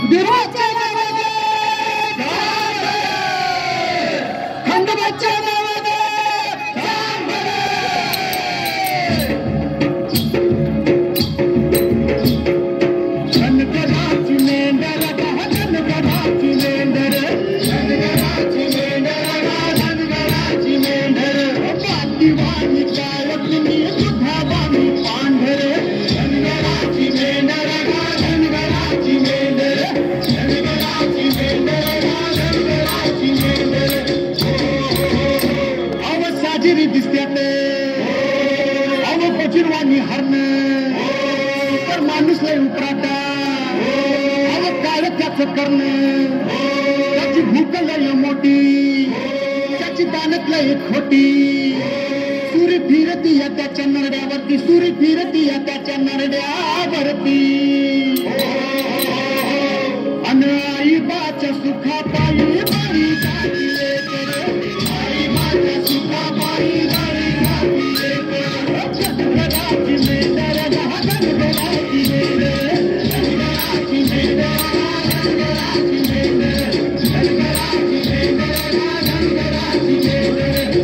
गुरुच्या नावाने खंडोबाच्या नावाने धनगराची मेंढर धनगराची मेंढर धनगराची मेंढर धनगराची मेंढर पाठीवाणी काय तुम्ही सुधावाणी पांढर धनगराची मेंढर धनगराची मेंढर धनगराची मेंढर धनगराची मेंढर अव साजिरी दिसत्यात अव कोचिरवाणी हरण तर माणूस लय उपराटा अव काळ त्याच करण त्याची भूक लय मोठी त्याची दानत लय खोटी सुरी फिरती या त्याच्या नरड्यावरती सुरी फिरती या त्याच्या नरड्यावरती अन आई बाच्या सुखा पायी बाई जाती लेकरं आई बाच्या सुखा पायी बाई जाती लेकरं धनगराची मेंढर धनगराची मेंढर धनगराची मेंढर धनगराची मेंढर धनगराची मेंढर धनगराची मेंढर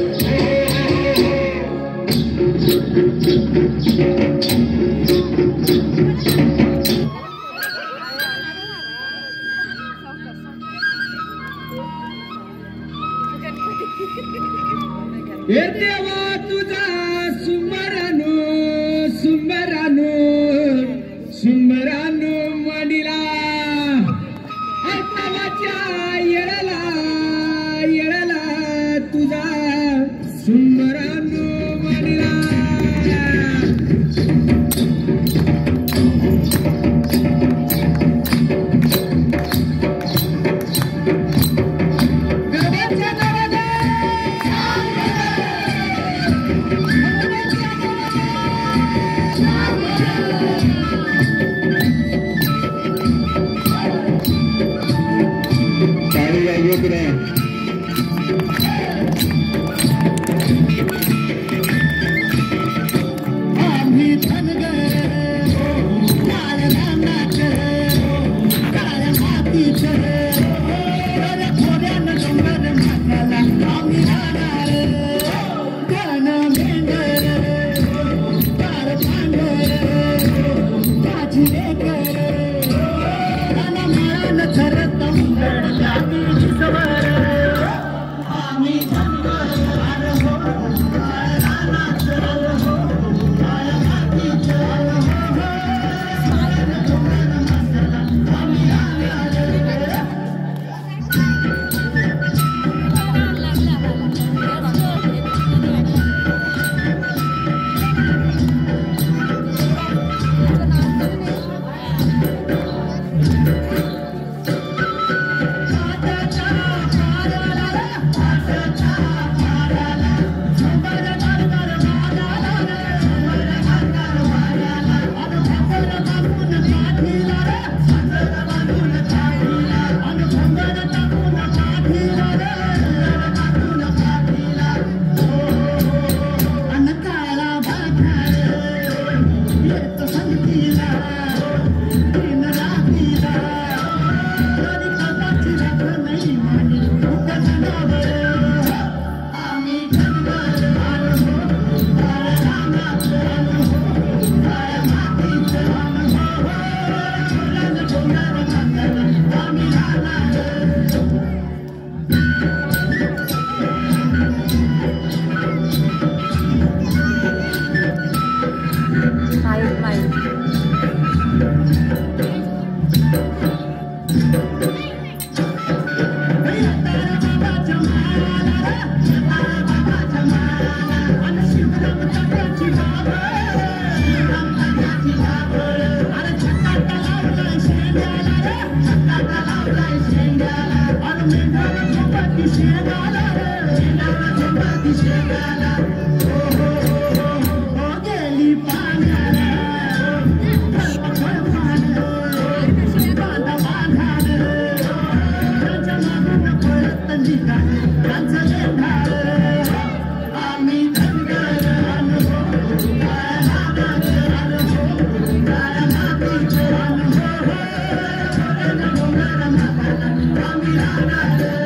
राहणार